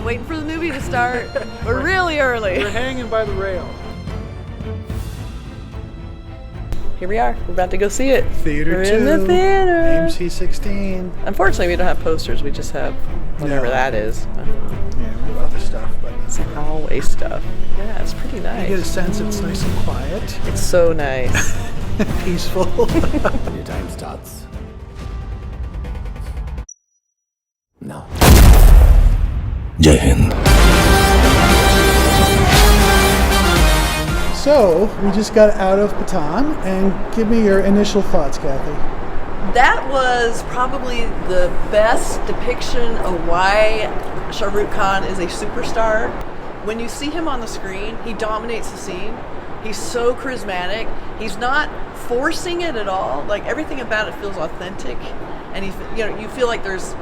waiting for the movie to start. We're really early. We're hanging by the rail. Here we are. We're about to go see it. Theater We're 2. in the theater. AMC 16. Unfortunately, we don't have posters. We just have whatever that is. Yeah, we have other stuff, but It's hallway stuff. Yeah, it's pretty nice. you get a sense it's nice and quiet. It's so nice. Peaceful. Your time starts now. Jai Hind. So, we just got out of Pathaan, and give me your initial thoughts, Kathy. That was probably the best depiction of why Shah Rukh Khan is a superstar. When you see him on the screen, he dominates the scene. He's so charismatic. He's not forcing it at all. Like, everything about it feels authentic, and you feel like there's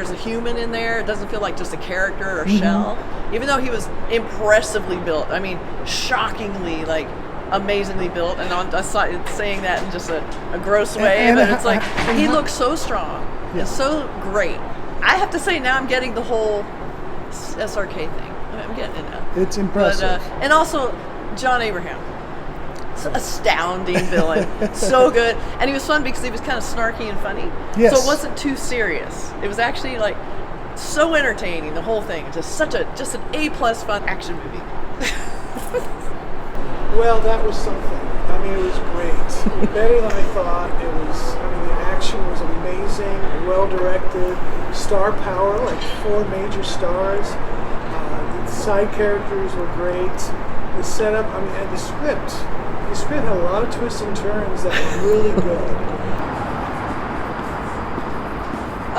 a human in there. It doesn't feel like just a character or shell. Even though he was impressively built. I mean, shockingly, like, amazingly built. And I'm saying that in just a gross way, but it's like he looks so strong and so great. I have to say, now I'm getting the whole SRK thing. I'm getting it now. It's impressive. But, and also, John Abraham. Astounding villain. So good. And he was fun because he was kind of snarky and funny. Yes. So it wasn't too serious. It was actually like so entertaining, the whole thing. Just an A+ fun action movie. Well, that was something. I mean, it was great. Better than I thought. The action was amazing, well directed, star power, like 4 major stars. The side characters were great. The setup, and the script. The script had a lot of twists and turns that were really good.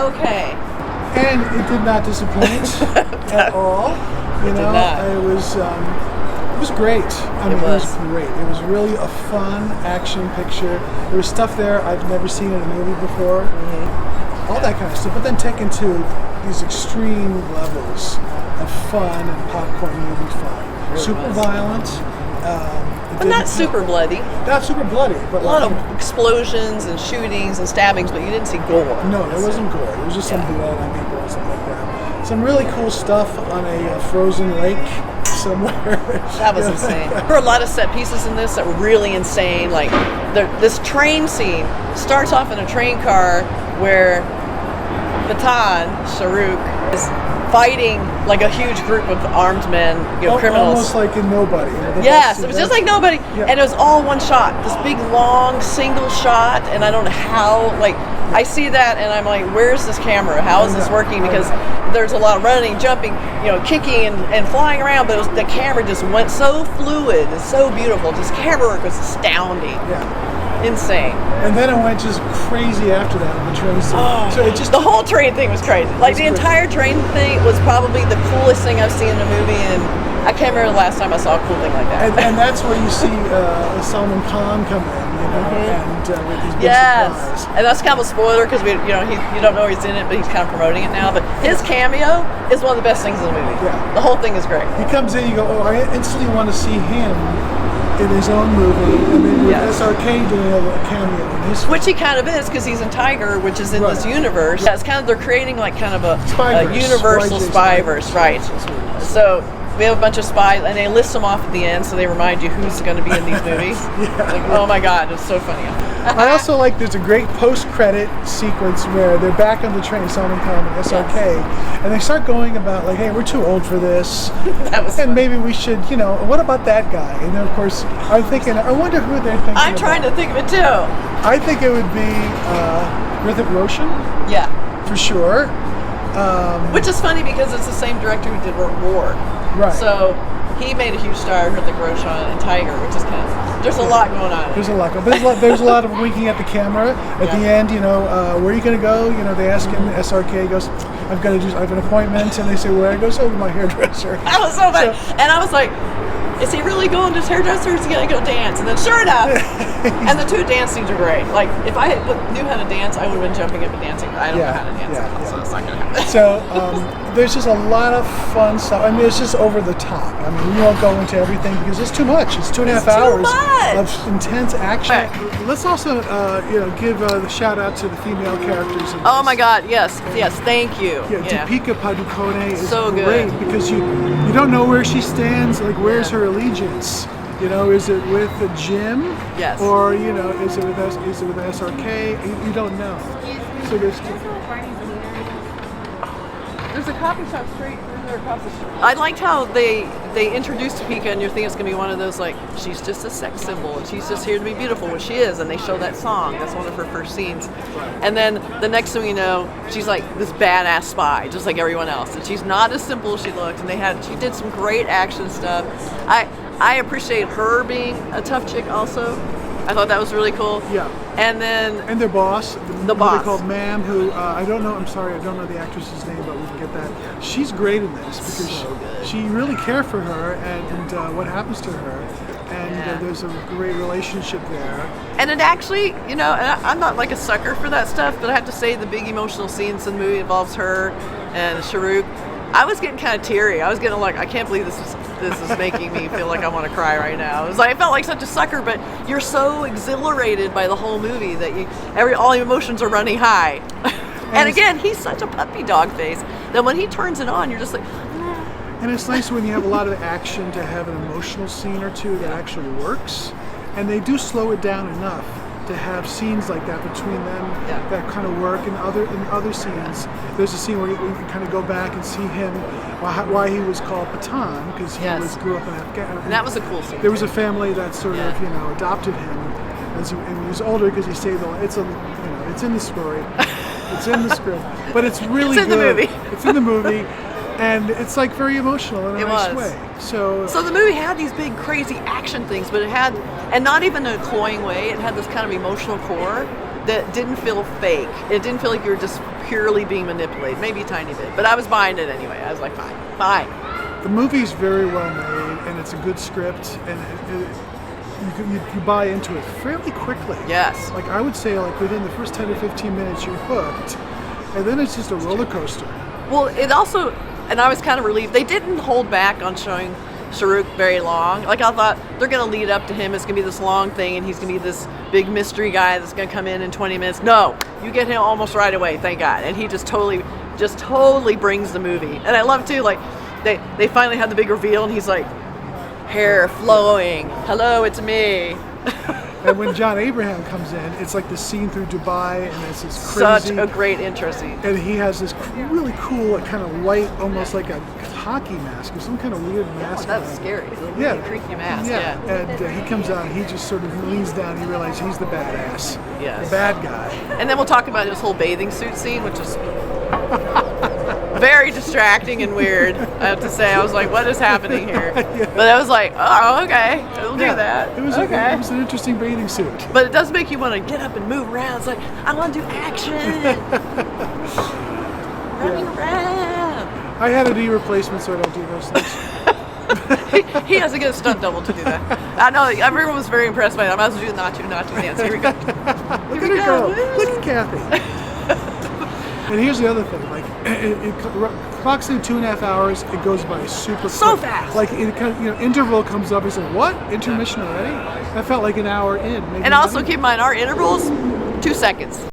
Okay. And it did not disappoint at all. It did not. It was great. It was great. It was really a fun action picture. There was stuff there I've never seen in a movie before. All that kind of stuff. But then taken to these extreme levels of fun and popcorn movie fun. Really super was. Violent. But not super bloody. Not super bloody, but A lot of explosions and shootings and stabbings, but you didn't see gore. No, there wasn't gore. It was just some blood on people and stuff like that. Some really cool stuff on a frozen lake somewhere. That was insane. There were a lot of set pieces in this that were really insane. Like this train scene starts off in a train car where Pathaan, Shah Rukh, is fighting like a huge group of armed men, criminals. Almost like in Nobody. Yes, it was just like Nobody. Yeah. And it was all one shot. This big, long, single shot. And I don't know how, I see that and I'm like, where's this camera? How is this working? Because there's a lot of running, jumping, kicking and flying around, but the camera just went so fluid and so beautiful. Just camera work was astounding. Yeah. Insane. And then it went just crazy after that on the train scene. So it just the whole train thing was crazy. Like the entire train thing was probably the coolest thing I've seen in a movie, and I can't remember the last time I saw a cool thing like that. And that's where you see Salman Khan come in, and with his big surprise. And that's kind of a spoiler because you don't know he's in it, but he's kind of promoting it now. But his cameo is one of the best things in the movie. Yeah. The whole thing is great. He comes in, you go, I instantly want to see him in his own movie, and then with SRK doing a cameo in his Which he kind of is, because he's in Tiger, which is in this universe. Yeah, it's kind of, they're creating like kind of a universal spyverse, right? So we have a bunch of spies, and they list them off at the end, so they remind you who's going to be in these movies. Oh my God, it's so funny. I also like, there's a great post-credit sequence where they're back on the train, Salman Khan and SRK, and they start going about like, hey, we're too old for this, and maybe we should, what about that guy? And then of course, I'm thinking, I wonder who they're thinking I'm trying to think of it too. I think it would be Hrithik Roshan. Yeah. For sure. Which is funny because it's the same director who did War. Right. So he made a huge star, Hrithik Roshan, and Tiger, which is kind of, there's a lot going on. There's a lot. There's a lot of winking at the camera. At the end, where are you going to go? They ask him. SRK goes, I have an appointment, and they say where? He goes, to my hairdresser. That was so funny. And I was like, is he really going to his hairdresser, or is he going to go dance? And then sure enough, and the 2 dance scenes are great. Like, if I knew how to dance, I would have been jumping up and dancing, but I don't know how to dance, so it's not going to happen. So, there's just a lot of fun stuff. I mean, it's just over the top. I mean, we won't go into everything because it's too much. It's 2.5 hours of intense action. Right. Let's also, give the shout out to the female characters. Oh my God, yes, thank you. Yeah, Deepika Padukone is so great good. because you don't know where she stands. Like, where's her allegiance? Is it with the gym? Yes. Or is it with SRK? You don't know. So there's a coffee shop straight through there across the street. I liked how they introduced Deepika, and you're thinking it's going to be one of those, like, she's just a sex symbol, and she's just here to be beautiful, which she is, and they show that song. That's one of her first scenes. And then the next thing you know, she's like this badass spy, just like everyone else. And she's not as simple as she looked, and she did some great action stuff. I appreciate her being a tough chick also. I thought that was really cool. Yeah. And their boss, the boss, they called Ma'am, who I don't know. I'm sorry, I don't know the actress's name, but we can get that. She's great in this because she really cared for her and what happens to her, and there's a great relationship there. And it actually, and I'm not like a sucker for that stuff, but I have to say the big emotional scenes in the movie involves her and Shah Rukh. I was getting kind of teary. I was getting like, I can't believe this is making me feel like I want to cry right now. It was like I felt like such a sucker, but you're so exhilarated by the whole movie that all your emotions are running high. And again, he's such a puppy dog face that when he turns it on, you're just like. And it's nice when you have a lot of action to have an emotional scene or two that actually works, and they do slow it down enough to have scenes like that between them that kind of work. In other scenes, there's a scene where you can kind of go back and see him why he was called Pathaan, because he grew up in Afghanistan. And that was a cool scene. There was a family that sort of adopted him and he was older because he saved it's in the story, it's in the script, but it's really it's in good. The movie. It's in the movie. And it's like very emotional in a nice way. So the movie had these big crazy action things, but it had, and not even in a cloying way, it had this kind of emotional core that didn't feel fake. It didn't feel like you were just purely being manipulated, maybe a tiny bit. But I was buying it anyway. I was like, fine. The movie's very well made, and it's a good script, and you buy into it fairly quickly. Yes. Like I would say, like within the first 10 to 15 minutes, you're hooked, and then it's just a roller coaster. Well, it also, and I was kind of relieved, they didn't hold back on showing Shah Rukh very long. Like I thought they're going to lead up to him. It's going to be this long thing, and he's going to be this big mystery guy that's going to come in 20 minutes. No, you get him almost right away, thank God. And he just totally brings the movie. And I love too, like they finally had the big reveal, and he's like, hair flowing. Hello, it's me. And when John Abraham comes in, it's like the scene through Dubai, and it's this crazy. Such a great intro scene. And he has this really cool, kind of white, almost like a hockey mask or some kind of weird mask. Oh, that's scary. Really creepy mask. Yeah. And he comes out, and he just sort of leans down. He realizes he's the badass. Yes. The bad guy. And then we'll talk about his whole bathing suit scene, which is very distracting and weird, I have to say. I was like, what is happening here? But I was like, oh, okay, we'll do that. It was an interesting bathing suit. But it does make you want to get up and move around. It's like, I want to do action. Running around. I had a knee replacement, so I don't do those things. He has to get a stunt double to do that. I know, everyone was very impressed by that. I might as well do the Nacho dance. Here we go. Look at her go. Look at Kathy. And here's the other thing, like it clocks in 2.5 hours. It goes by super so quick. fast. Like it kind of, interval comes up. It's like, what? Intermission already? That felt like an hour in. Maybe and also keep in mind, our intervals 2 seconds. It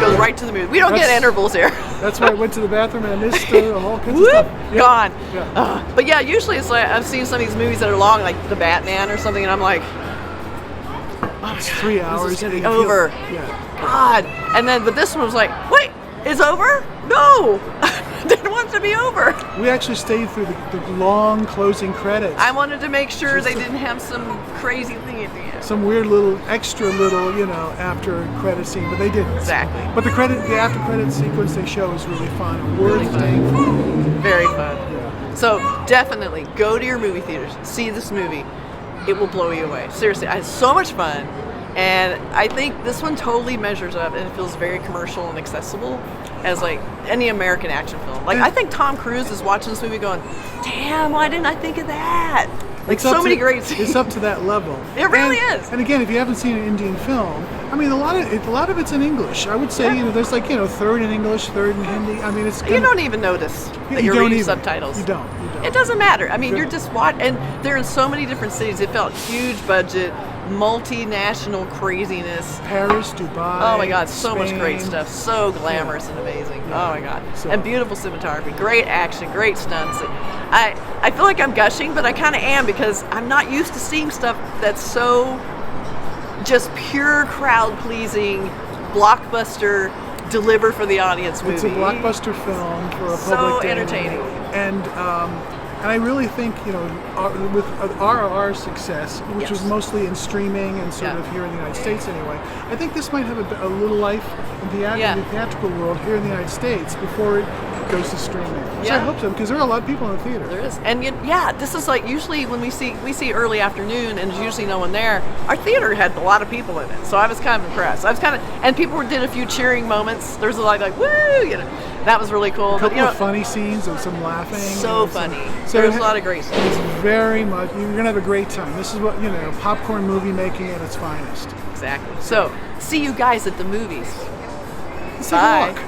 goes right to the movie. We don't get intervals here. That's why I went to the bathroom and I missed the whole kinds of stuff. Yep. Gone. Yeah. But yeah, usually it's like I've seen some of these movies that are long, like The Batman or something, and I'm like, oh, it's 3 hours. This is getting over. Yeah. God. And then, but this one was like, wait, it's over? No. Didn't want it to be over. We actually stayed through the long closing credits. I wanted to make sure they didn't have some crazy thing at the end. Some weird extra little, after credit scene, but they didn't. Exactly. But the after credit sequence they show is really fun. Really fun. Very fun. Yeah. So definitely go to your movie theaters, see this movie. It will blow you away. Seriously, I had so much fun. And I think this one totally measures up, and it feels very commercial and accessible as like any American action film. Like I think Tom Cruise is watching this movie going, damn, why didn't I think of that? Like It's up so to- many great scenes. It's up to that level. It really is. And again, if you haven't seen an Indian film, I mean, a lot of it's in English. I would say, there's like, third in English, third in Hindi. I mean, it's You don't even notice that you're reading subtitles. You don't. It doesn't matter. I mean, you're just watching, and they're in so many different cities. It felt huge budget, multinational craziness. Paris, Dubai. Oh my God, so much great Spain. stuff. So glamorous and amazing. Oh my God. So- And beautiful cinematography, great action, great stunts. I feel like I'm gushing, but I kind of am because I'm not used to seeing stuff that's so just pure crowd pleasing, blockbuster, deliver for the audience movie. It's a blockbuster film for a So public day. entertaining. And I really think, with RRR's success, which was Yes. mostly in streaming and sort Yeah. of here in the United States anyway, I think this might have a little life in the theatrical world here in the United States before it goes to streaming. So I Yeah. hope so, because there are a lot of people in the theater. There is, and this is like usually when we see early afternoon, and there's usually no one there. Our theater had a lot of people in it, so I was kind of impressed. And people did a few cheering moments. There was a lot like woo, that was really cool. A But couple of funny scenes and some laughing. so and some- funny. So There was a lot of great stuff. It's very much, you're going to have a great time. This is what, popcorn movie making at its finest. Exactly. So see you guys at the movies. Let's take a Bye. walk.